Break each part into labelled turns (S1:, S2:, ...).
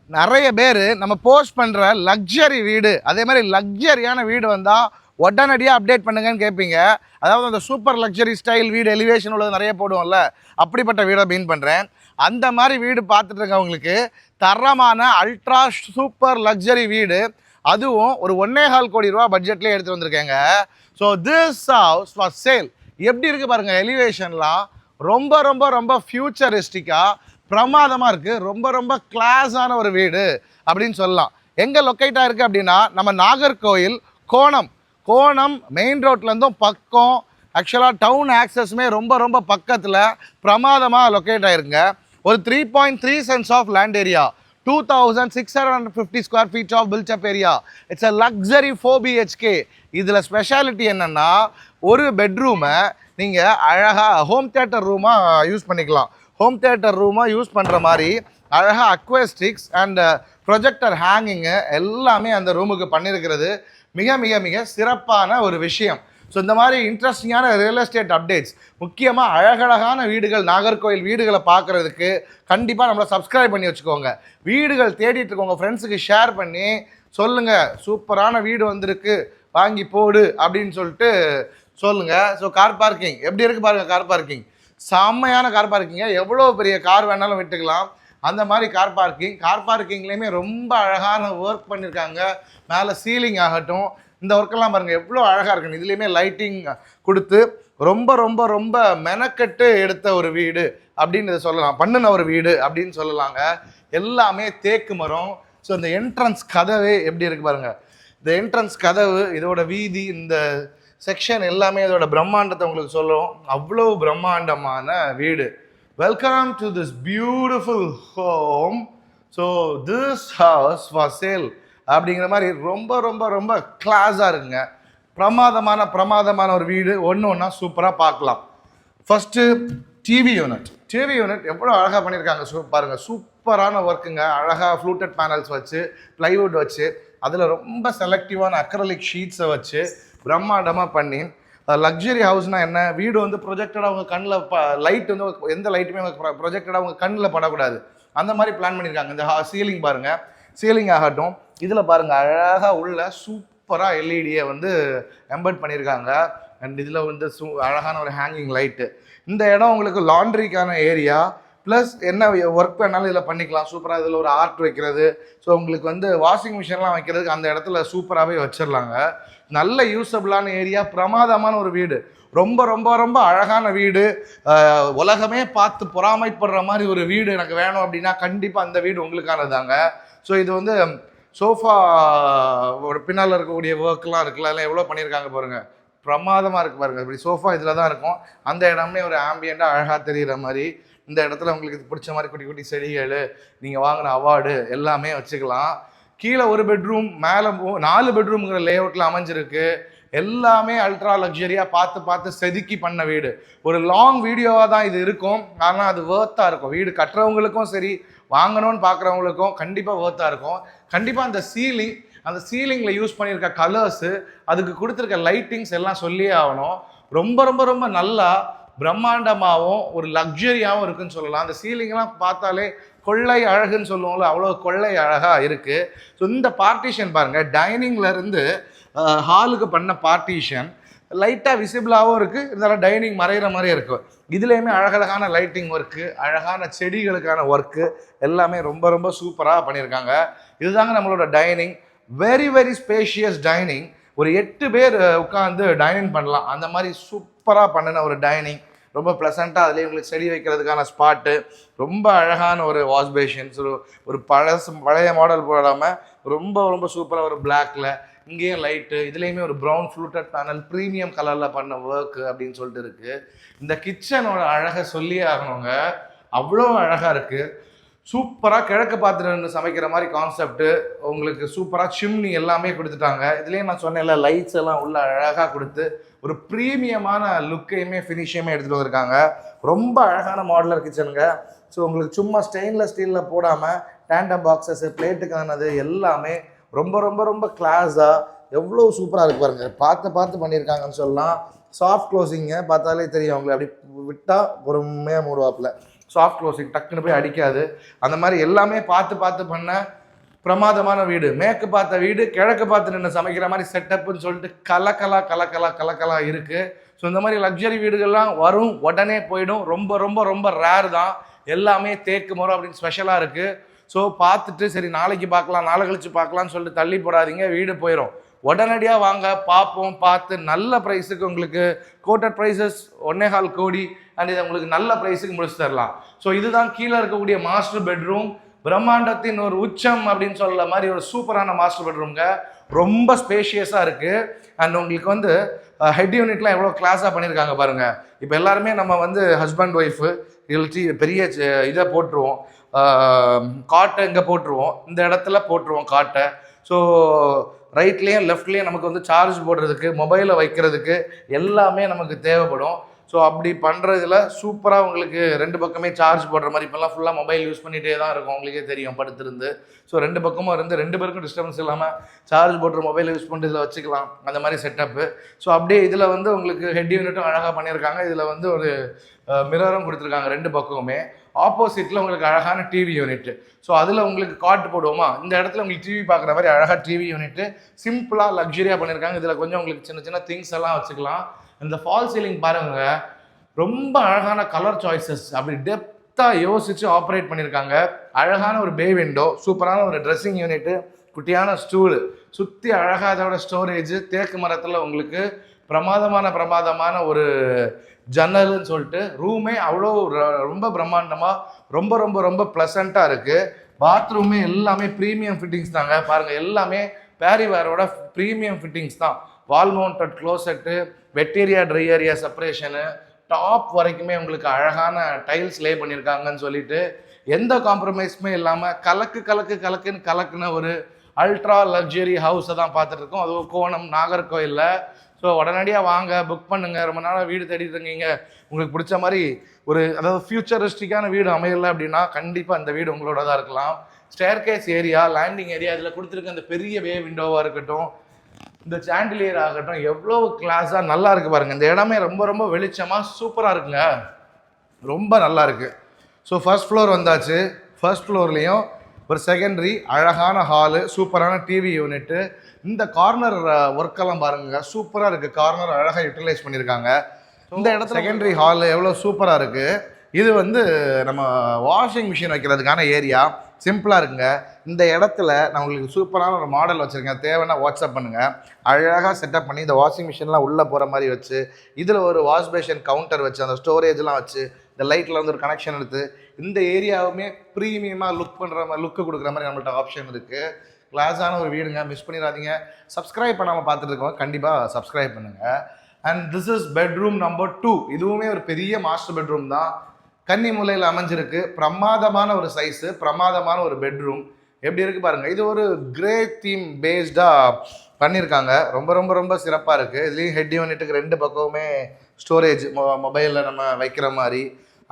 S1: நிறைய பேர் நம்ம போஸ்ட் பண்ணுற லக்ஸரி வீடு, அதே மாதிரி லக்ஸரியான வீடு வந்தால் உடனடியாக அப்டேட் பண்ணுங்கன்னு கேட்பீங்க. அதாவது அந்த சூப்பர் லக்ஸரி ஸ்டைல் வீடு எலிவேஷன் உள்ளது நிறைய போடுவோம்ல, அப்படிப்பட்ட வீடை மீன் பண்ணுறேன். அந்த மாதிரி வீடு பார்த்துட்டு இருக்கவங்களுக்கு தரமான அல்ட்ரா சூப்பர் லக்ஸரி வீடு, அதுவும் ஒரு 1.25 கோடி ரூபா பட்ஜெட்லேயே எடுத்து வந்திருக்கேங்க. So this house for sale. எப்படி இருக்குது பாருங்கள், எலிவேஷன்லாம் ரொம்ப ரொம்ப ரொம்ப ஃபியூச்சரிஸ்டிக்காக பிரமாதமாக இருக்குது. ரொம்ப ரொம்ப கிளாஸான ஒரு வீடு அப்படின்னு சொல்லலாம். எங்கே லொக்கேட்டாக இருக்குது அப்படின்னா, நம்ம நாகர்கோயில் கோணம் மெயின் ரோட்லேருந்தும் பக்கம், ஆக்சுவலாக டவுன் ஆக்சஸுமே ரொம்ப ரொம்ப பக்கத்தில் பிரமாதமாக லொக்கேட் ஆகிருங்க. ஒரு 3.3 cents of land area, 2650 square feet of built-up area. It's a luxury 4 BHK. இதில் ஸ்பெஷாலிட்டி என்னென்னா, ஒரு பெட்ரூமை நீங்கள் அழகாக ஹோம் தியேட்டர் ரூமாக யூஸ் பண்ணிக்கலாம். ஹோம் தியேட்டர் ரூமாக யூஸ் பண்ணுற மாதிரி அழகாக அக்வஸ்டிக்ஸ் அண்ட் ப்ரொஜெக்டர் ஹேங்கிங்கு எல்லாமே அந்த ரூமுக்கு பண்ணியிருக்கிறது மிக மிக மிக சிறப்பான ஒரு விஷயம். ஸோ இந்த மாதிரி இன்ட்ரெஸ்டிங்கான ரியல் எஸ்டேட் அப்டேட்ஸ், முக்கியமாக அழகழகான வீடுகள், நாகர்கோயில் வீடுகளை பார்க்குறதுக்கு கண்டிப்பாக நம்மளை சப்ஸ்கிரைப் பண்ணி வச்சுக்கோங்க. வீடுகள் தேடிட்டு இருக்கோங்க ஃப்ரெண்ட்ஸுக்கு ஷேர் பண்ணி சொல்லுங்கள், சூப்பரான வீடு வந்திருக்கு வாங்கி போடு அப்படின்னு சொல்லிட்டு சொல்லுங்கள். ஸோ கார் பார்க்கிங் எப்படி இருக்குது பாருங்கள். கார் பார்க்கிங் செம்மையான கார் பார்க்கிங்க, எவ்வளோ பெரிய கார் வேணாலும் விட்டுக்கலாம் அந்த மாதிரி கார் பார்க்கிங்லேயுமே ரொம்ப அழகான ஒர்க் பண்ணியிருக்காங்க. மேலே சீலிங் ஆகட்டும், இந்த ஒர்க்கெல்லாம் பாருங்கள் எவ்வளோ அழகாக இருக்குன்னு. இதுலேயுமே லைட்டிங் கொடுத்து ரொம்ப ரொம்ப ரொம்ப மெனக்கட்டு எடுத்த ஒரு வீடு அப்படின்னு சொல்லலாம், பண்ணின ஒரு வீடு அப்படின்னு சொல்லலாங்க. எல்லாமே தேக்கு மரம். ஸோ இந்த என்ட்ரன்ஸ் கதவே எப்படி இருக்குது பாருங்கள். இந்த என்ட்ரன்ஸ் கதவு, இதோட வீதி, இந்த செக்ஷன் எல்லாமே இதோட பிரம்மாண்டத்தை உங்களுக்கு சொல்லும். அவ்வளோ பிரம்மாண்டமான வீடு. Welcome to this beautiful home. So this house for sale அப்படிங்கிற மாதிரி ரொம்ப ரொம்ப ரொம்ப கிளாஸாக இருக்குங்க. பிரமாதமான ஒரு வீடு. ஒன்று ஒன்றா சூப்பராக பார்க்கலாம். ஃபஸ்ட்டு டிவி யூனிட் எவ்வளோ அழகாக பண்ணியிருக்காங்க பாருங்கள். சூப்பரான ஒர்க்குங்க. அழகாக ஃப்ளூட்டட் பேனல்ஸ் வச்சு, ப்ளைவுட் வச்சு, அதில் ரொம்ப செலக்டிவான அக்ரலிக் ஷீட்ஸை வச்சு பிரம்மாண்டமாக பண்ணி, லக்ஸரி ஹவுஸ்னால் என்ன, வீடு வந்து ப்ரொஜெக்டடாக அவங்க கண்ணில் லைட் வந்து எந்த லைட்டுமே ப்ரொஜெக்டடாக அவங்க கண்ணில் படக்கூடாது, அந்த மாதிரி பிளான் பண்ணியிருக்காங்க. இந்த சீலிங் பாருங்கள், சீலிங் ஆகட்டும், இதில் பாருங்கள் அழகாக உள்ள சூப்பராக எல்இடியை வந்து எம்பெட் பண்ணியிருக்காங்க. அண்ட் இதில் வந்து அழகான ஒரு ஹேங்கிங் லைட்டு. இந்த இடம் உங்களுக்கு லாண்ட்ரிக்கான ஏரியா, ப்ளஸ் என்ன ஒர்க் பண்ணாலும் இதில் பண்ணிக்கலாம். சூப்பராக இதில் ஒரு ஆர்ட் வைக்கிறது, ஸோ உங்களுக்கு வந்து வாஷிங் மிஷின்லாம் வைக்கிறதுக்கு அந்த இடத்துல சூப்பராகவே வச்சிடலாங்க. நல்ல யூஸபிளான ஏரியா, பிரமாதமான ஒரு வீடு, ரொம்ப ரொம்ப ரொம்ப அழகான வீடு. உலகமே பார்த்து பொறாமைப்படுற மாதிரி ஒரு வீடு எனக்கு வேணும் அப்படின்னா கண்டிப்பாக அந்த வீடு உங்களுக்கானதாங்க. ஸோ இது வந்து சோஃபா பின்னால் இருக்கக்கூடிய ஒர்க்லாம் இருக்குல்ல, அதெல்லாம் எவ்வளோ பண்ணியிருக்காங்க பாருங்கள், பிரமாதமாக இருக்குது பாருங்கள். இப்படி சோஃபா இதில் தான் இருக்கும். அந்த இடமே ஒரு ஆம்பியண்டாக அழகாக தெரிகிற மாதிரி. இந்த இடத்துல உங்களுக்கு இது பிடிச்ச மாதிரி குட்டி குட்டி செடிகள், நீங்கள் வாங்கின அவார்டு எல்லாமே வச்சுக்கலாம். கீழே ஒரு பெட்ரூம், மேலே 4 பெட்ரூம்ங்கிற லே அவுட்டில் அமைஞ்சிருக்கு. எல்லாமே அல்ட்ரா லக்ஸரியாக பார்த்து செதுக்கி பண்ண வீடு. ஒரு லாங் வீடியோவாக தான் இது இருக்கும், ஆனால் அது வேர்த்தாக இருக்கும். வீடு கட்டுறவங்களுக்கும் சரி, வாங்கணும்னு பார்க்குறவங்களுக்கும் கண்டிப்பாக வேர்த்தாக இருக்கும். கண்டிப்பாக அந்த சீலிங்கில் யூஸ் பண்ணியிருக்க கலர்ஸு, அதுக்கு கொடுத்துருக்க லைட்டிங்ஸ் எல்லாம் சொல்லியே ஆகணும். ரொம்ப ரொம்ப ரொம்ப நல்லா பிரம்மாண்டமாகவும் ஒரு லக்ஸரியாகவும் இருக்குன்னு சொல்லலாம். அந்த சீலிங்லாம் பார்த்தாலே கொள்ளை அழகுன்னு சொல்லுவோம்ல, அவ்வளோ கொள்ளை அழகாக இருக்குது. ஸோ இந்த பார்ட்டிஷன் பாருங்கள், டைனிங்லேருந்து ஹாலுக்கு பண்ண பார்ட்டிஷன் லைட்டாக விசிபிளாகவும் இருக்குது, இருந்தாலும் டைனிங் மறைகிற மாதிரி இருக்கும். இதுலேயுமே அழகழகான லைட்டிங் ஒர்க்கு, அழகான செடிகளுக்கான ஒர்க்கு எல்லாமே ரொம்ப ரொம்ப சூப்பராக பண்ணியிருக்காங்க. இதுதாங்க நம்மளோட dining. Very very spacious dining. ஒரு 8 பேர் உட்காந்து டைனிங் பண்ணலாம், அந்த மாதிரி சூப்பராக பண்ணின ஒரு டைனிங். ரொம்ப ப்ளசண்ட்டாக, அதுலேயே உங்களுக்கு செடி வைக்கிறதுக்கான ஸ்பாட்டு, ரொம்ப அழகான ஒரு வாஷ் பேஷன்ஸ், ஒரு பழைய மாடல் போடாமல் ரொம்ப ரொம்ப சூப்பராக ஒரு பிளாக்ல, இங்கேயும் லைட்டு, இதுலேயுமே ஒரு ப்ரௌன் ஃப்ளூட்டட் பேனல், ப்ரீமியம் கலரில் பண்ண ஒர்க்கு அப்படின்னு சொல்லிட்டு இருக்குது. இந்த கிச்சனோட அழகை சொல்லியே ஆகணுங்க, அவ்வளோ அழகாக இருக்குது. சூப்பராக கிழக்கு பார்த்துட்டு சமைக்கிற மாதிரி கான்செப்ட்டு, உங்களுக்கு சூப்பராக சிம்னி எல்லாமே கொடுத்துட்டாங்க. இதுலேயே நான் சொன்னேன்ல, லைட்ஸ் எல்லாம் உள்ள அழகாக கொடுத்து ஒரு ப்ரீமியமான லுக்கையுமே ஃபினிஷையுமே எடுத்துகிட்டு வந்திருக்காங்க. ரொம்ப அழகான மாடலர் கிச்சனுங்க. ஸோ உங்களுக்கு சும்மா ஸ்டெயின்லெஸ் ஸ்டீலில் போடாமல் டேண்டம் பாக்ஸஸ், பிளேட்டுக்கானது எல்லாமே ரொம்ப ரொம்ப ரொம்ப கிளாஸாக எவ்வளோ சூப்பராக இருக்கு பாருங்க. பார்த்து பண்ணியிருக்காங்கன்னு சொல்லலாம். சாஃப்ட் க்ளோசிங்க பார்த்தாலே தெரியும், அவங்களை அப்படி விட்டால் பொறுமையாக மூடுவாப்பில். சாஃப்ட் க்ளோசிங், டக்குன்னு போய் அடிக்காது. அந்த மாதிரி எல்லாமே பார்த்து பார்த்து பண்ண பிரமாதமான வீடு. மேற்கு பார்த்த வீடு கிழக்கு பார்த்து நின்று சமைக்கிற மாதிரி செட்டப்புன்னு சொல்லிட்டு கலக்கலா இருக்கு. ஸோ இந்த மாதிரி லக்ஸரி வீடுகள்லாம் வரும், உடனே போயிடும். ரொம்ப ரொம்ப ரொம்ப ரேர் தான். எல்லாமே தேக்கு மரம் அப்படின்னு ஸ்பெஷலாக இருக்குது. ஸோ பார்த்துட்டு சரி நாளைக்கு பார்க்கலாம், நாளை கழிச்சு பார்க்கலாம்னு சொல்லிட்டு தள்ளி போடாதீங்க, வீடு போயிடும். உடனடியாக வாங்க, பார்ப்போம். பார்த்து நல்ல ப்ரைஸுக்கு உங்களுக்கு கோட்டட் ப்ரைஸஸ் 1.25 கோடி அண்ட் இதை உங்களுக்கு நல்ல ப்ரைஸுக்கு முடிச்சு தரலாம். ஸோ இதுதான் கீழே இருக்கக்கூடிய மாஸ்டர் பெட்ரூம். பிரம்மாண்டத்தின் ஒரு உச்சம் அப்படின்னு சொல்ல மாதிரி ஒரு சூப்பரான மாஸ்டர் பெட்ரூம்ங்க. ரொம்ப ஸ்பேஷியஸாக இருக்குது. அண்ட் உங்களுக்கு வந்து ஹெட் யூனிட்லாம் எவ்வளோ கிளாஸாக பண்ணியிருக்காங்க பாருங்கள். இப்போ எல்லாருமே நம்ம வந்து ஹஸ்பண்ட் ஒய்ஃபு இல்லாட்டி பெரிய இதை போட்டுருவோம், காட்டை இங்கே போட்டுருவோம், இந்த இடத்துல போட்டுருவோம் காட்டை. ஸோ ரைட்லேயும் லெஃப்ட்லேயும் நமக்கு வந்து சார்ஜ் போடுறதுக்கு, மொபைலை வைக்கிறதுக்கு எல்லாமே நமக்கு தேவைப்படும். ஸோ அப்படி பண்ணுறதுல சூப்பராக உங்களுக்கு 2 பக்கமே சார்ஜ் போடுற மாதிரி. இப்போல்லாம் ஃபுல்லாக மொபைல் யூஸ் பண்ணிகிட்டே தான் இருக்கும், உங்களுக்கே தெரியும் படுத்துருந்து. ஸோ 2 பக்கமும் இருந்து 2 பேருக்கும் டிஸ்டர்பன்ஸ் இல்லாமல் சார்ஜ் போடுற மொபைல் யூஸ் பண்ணிட்டு இதில் வச்சுக்கலாம், அந்த மாதிரி செட்டப்பு. ஸோ அப்படியே இதில் வந்து உங்களுக்கு ஹெட் யூனிட்டும் அழகாக பண்ணியிருக்காங்க. இதில் வந்து ஒரு மிரரும் கொடுத்துருக்காங்க 2 பக்கமுமே. ஆப்போசிட்டில் உங்களுக்கு அழகான டிவி யூனிட். ஸோ அதில் உங்களுக்கு காட்டு போடுவோமா, இந்த இடத்துல உங்களுக்கு டிவி பார்க்குற மாதிரி அழகாக டிவி யூனிட்டு சிம்பிளாக லக்ஸரியாக பண்ணியிருக்காங்க. இதில் கொஞ்சம் உங்களுக்கு சின்ன சின்ன திங்ஸ் எல்லாம் வச்சுக்கலாம். இந்த ஃபால் சீலிங் பாருங்க, ரொம்ப அழகான கலர் சாய்ஸஸ், அப்படி டெப்த்தாக யோசித்து ஆப்ரேட் பண்ணியிருக்காங்க. அழகான ஒரு பே விண்டோ, சூப்பரான ஒரு ட்ரெஸ்ஸிங் யூனிட்டு, குட்டியான ஸ்டூலு, சுற்றி அழகாக அதோட ஸ்டோரேஜ், தேக்கு மரத்தில் உங்களுக்கு பிரமாதமான ஒரு ஜன்னல்னு சொல்லிட்டு ரூமே அவ்வளோ ரொம்ப பிரம்மாண்டமாக ரொம்ப ரொம்ப ரொம்ப ப்ளசண்ட்டாக இருக்குது. பாத்ரூமே எல்லாமே ப்ரீமியம் ஃபிட்டிங்ஸ் தாங்க. பாருங்கள், எல்லாமே பேரிவேரோட ப்ரீமியம் ஃபிட்டிங்ஸ் தான். Wall mounted closet, wet area dry area separation, top வரைக்குமே உங்களுக்கு அழகான டைல்ஸ் லே பண்ணியிருக்காங்கன்னு சொல்லிட்டு எந்த காம்ப்ரமைஸுமே இல்லாமல் கலக்குன்னு கலக்குன ஒரு அல்ட்ரா லக்ஸரி ஹவுஸை தான் பார்த்துட்டு இருக்கோம். அதுவும் கோணம் நாகர்கோயிலில். ஸோ உடனடியாக வாங்க, புக் பண்ணுங்கள். ரொம்ப நாளாக வீடு தேடிட்டு இருக்கீங்க, உங்களுக்கு பிடிச்ச மாதிரி ஒரு அதாவது ஃபியூச்சரிஸ்டிக்கான வீடு அமையலை அப்படின்னா கண்டிப்பாக இந்த வீடு உங்களோட தான் இருக்கலாம். ஸ்டேர்கேஸ் ஏரியா, லேண்டிங் ஏரியா, இதில் கொடுத்துருக்க இந்த பெரிய வே விண்டோவாக இருக்கட்டும், இந்த சாண்டிலியர் ஆகட்டும், எவ்வளோ கிளாஸாக நல்லா இருக்குது பாருங்கள். இந்த இடமே ரொம்ப ரொம்ப வெளிச்சமாக சூப்பராக இருக்குங்க, ரொம்ப நல்லா இருக்குது. ஸோ ஃபர்ஸ்ட் ஃப்ளோர் வந்தாச்சு. ஃபர்ஸ்ட் ஃப்ளோர்லேயும் ஒரு செகண்டரி அழகான ஹாலு, சூப்பரான டிவி யூனிட்டு. இந்த கார்னர் ஒர்க்கெல்லாம் பாருங்க, சூப்பராக இருக்குது. கார்னர் அழகாக யூட்டிலைஸ் பண்ணியிருக்காங்க. இந்த இடத்துல செகண்டரி ஹாலு எவ்வளோ சூப்பராக இருக்குது. இது வந்து நம்ம வாஷிங் மிஷின் வைக்கிறதுக்கான ஏரியா, சிம்பிளாக இருக்குங்க. இந்த இடத்துல நான் உங்களுக்கு சூப்பரான ஒரு மாடல் வச்சுருக்கேன், தேவைன்னா வாட்ஸ்அப் பண்ணுங்கள். அழகாக செட்டப் பண்ணி இந்த வாஷிங் மிஷின்லாம் உள்ளே போகிற மாதிரி வச்சு, இதில் ஒரு வாஷ் பேஷன் கவுண்டர் வச்சு, அந்த ஸ்டோரேஜ்லாம் வச்சு, இந்த லைட்டில் வந்து ஒரு கனெக்ஷன் எடுத்து, இந்த ஏரியாவுமே ப்ரீமியமாக லுக்கு கொடுக்குற மாதிரி நம்மள்ட்ட ஆப்ஷன் இருக்குது. கிளாஸான ஒரு வீடுங்க, மிஸ் பண்ணிடாதீங்க. சப்ஸ்கிரைப் பண்ணாமல் பார்த்துட்டு இருக்கோம், கண்டிப்பாக சப்ஸ்கிரைப் பண்ணுங்கள். And this is bedroom number 2. இதுவுமே ஒரு பெரிய மாஸ்டர் பெட்ரூம் தான், கன்னி மூலையில் அமைஞ்சிருக்கு. பிரமாதமான ஒரு சைஸு, பிரமாதமான ஒரு பெட்ரூம். எப்படி இருக்குது பாருங்கள். இது ஒரு கிரே தீம் பேஸ்டாக பண்ணியிருக்காங்க. ரொம்ப ரொம்ப ரொம்ப சிறப்பாக இருக்குது. இதுலேயும் ஹெட் யூனிட்டுக்கு 2 பக்கமுமே ஸ்டோரேஜ், மொபைலில் நம்ம வைக்கிற மாதிரி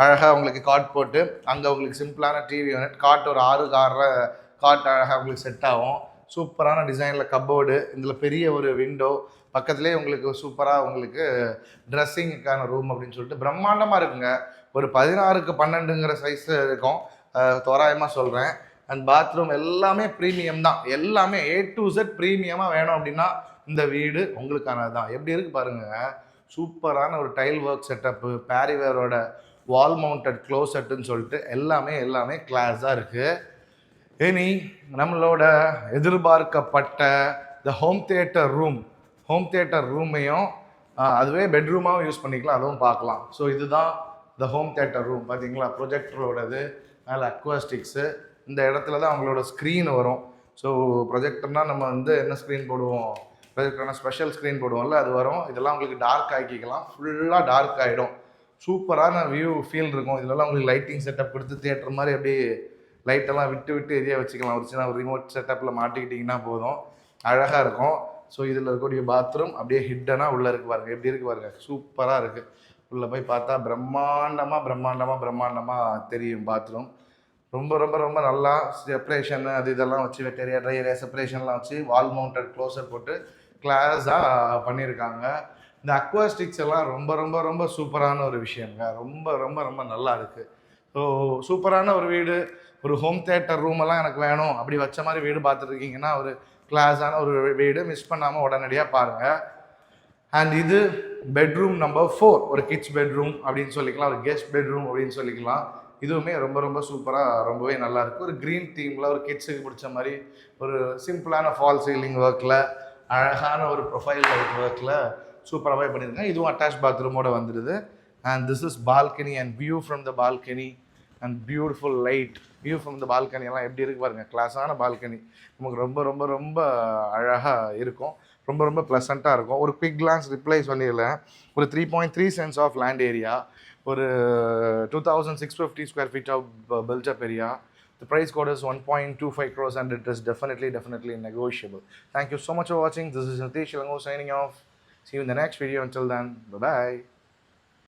S1: அழகாக உங்களுக்கு காட் போட்டு, அங்கே உங்களுக்கு சிம்பிளான டிவி யூனிட், காட் ஒரு 6 காட் அழகாக உங்களுக்கு செட் ஆகும். சூப்பரான டிசைனில் கப்போர்டு, இதில் பெரிய ஒரு விண்டோ, பக்கத்துலேயே உங்களுக்கு சூப்பராக உங்களுக்கு ட்ரெஸ்ஸிங்க்கான ரூம் அப்படின்னு சொல்லிட்டு பிரம்மாண்டமாக இருக்குங்க. ஒரு 16க்கு 12ங்கிற சைஸ் இருக்கும், தோராயமாக சொல்கிறேன். அண்ட் பாத்ரூம் எல்லாமே ப்ரீமியம் தான், எல்லாமே A to Z ப்ரீமியமாக வேணும் அப்படின்னா இந்த வீடு உங்களுக்கானது தான். எப்படி இருக்குது பாருங்கள், சூப்பரான ஒரு டைல் ஒர்க் செட்டப்பு, பேரிவேரோட வால் மவுண்டட் க்ளோசெட்டுன்னு சொல்லிட்டு எல்லாமே கிளாஸாக இருக்குது. இனி நம்மளோட எதிர்பார்க்கப்பட்ட த ஹோம் தியேட்டர் ரூமையும் அதுவே பெட்ரூமாகவும் யூஸ் பண்ணிக்கலாம், அதுவும் பார்க்கலாம். ஸோ இதுதான் த ஹோம் தியேட்டர் ரூம். பார்த்தீங்களா, ப்ரொஜெக்டரோடது, மேலே அக்வாஸ்டிக்ஸு, இந்த இடத்துல தான் அவங்களோட ஸ்க்ரீன் வரும். ஸோ ப்ரொஜெக்டர்னால் நம்ம வந்து என்ன ஸ்க்ரீன் போடுவோம், ப்ரொஜெக்டர்னா ஸ்பெஷல் ஸ்க்ரீன் போடுவோம்ல, அது வரும். இதெல்லாம் உங்களுக்கு டார்க் ஆக்கிக்கலாம், ஃபுல்லாக டார்க் ஆகிடும். சூப்பரான வியூ ஃபீல் இருக்கும். இதெல்லாம் உங்களுக்கு லைட்டிங் செட்டப் கொடுத்து தியேட்டர் மாதிரி அப்படியே லைட்டெல்லாம் விட்டு எரியா வச்சுக்கலாம். ஒரு சின்ன ஒரு ரிமோட் செட்டப்பில் மாட்டிக்கிட்டிங்கன்னா போதும், அழகாக இருக்கும். ஸோ இதில் இருக்கக்கூடிய பாத்ரூம் அப்படியே ஹிட்டனாக உள்ளே இருக்குது பாருங்கள், எப்படி இருக்குது பாருங்கள், சூப்பராக இருக்குது. உள்ளே போய் பார்த்தா பிரம்மாண்டமாக தெரியும் பாத்ரூம். ரொம்ப ரொம்ப ரொம்ப நல்லா செப்பரேஷன் இதெல்லாம் வச்சு, வெட் ஏரியா ட்ரை ஏரியா செப்பரேஷன்லாம் வச்சு, வால் மவுண்டட் க்ளோசர் போட்டு கிளாஸாக பண்ணியிருக்காங்க. இந்த அக்வாஸ்டிக்ஸ் எல்லாம் ரொம்ப ரொம்ப ரொம்ப சூப்பரான ஒரு விஷயங்க, ரொம்ப ரொம்ப ரொம்ப நல்லா இருக்குது. ஸோ சூப்பரான ஒரு வீடு, ஒரு ஹோம் தியேட்டர் ரூம் எல்லாம் எனக்கு வேணும் அப்படி வச்ச மாதிரி வீடு பார்த்துட்ருக்கீங்கன்னா ஒரு கிளாஸான ஒரு வீடு மிஸ் பண்ணாமல் உடனடியாக பாருங்கள். அண்ட் இது பெட்ரூம் நம்பர் 4, ஒரு கிட்ஸ் பெட்ரூம் அப்படின்னு சொல்லிக்கலாம், ஒரு கெஸ்ட் பெட்ரூம் அப்படின்னு சொல்லிக்கலாம். இதுவுமே ரொம்ப ரொம்ப சூப்பராக ரொம்பவே நல்லாயிருக்கு. ஒரு க்ரீன் தீமில் ஒரு கிட்ஸுக்கு பிடிச்ச மாதிரி ஒரு சிம்பிளான ஃபால் சீலிங் ஒர்க்கில் அழகான ஒரு ப்ரொஃபைல் லைட் ஒர்க்கில் சூப்பராகவே பண்ணியிருக்கேன். இதுவும் அட்டாச் பாத்ரூமோட வந்துடுது. And this is balcony and view from the balcony and beautiful light view from the balcony எல்லாம் எப்படி இருக்கு பாருங்கள். கிளாஸான பால்கனி நமக்கு ரொம்ப ரொம்ப ரொம்ப அழகாக இருக்கும், ரொம்ப ரொம்ப ப்ளசண்ட்டாக இருக்கும். ஒரு குவிக் கிளான்ஸ் ரிப்ளை சொல்லிடலேன். ஒரு 3.3 சென்ஸ் ஆஃப் லேண்ட் ஏரியா, ஒரு 2650 square feet of built-up area. The price code is 1.25 crores and it is definitely negotiable. Thank you so much for watching. This is Nitish Lango signing off. See you in the next video. Until then, bye-bye.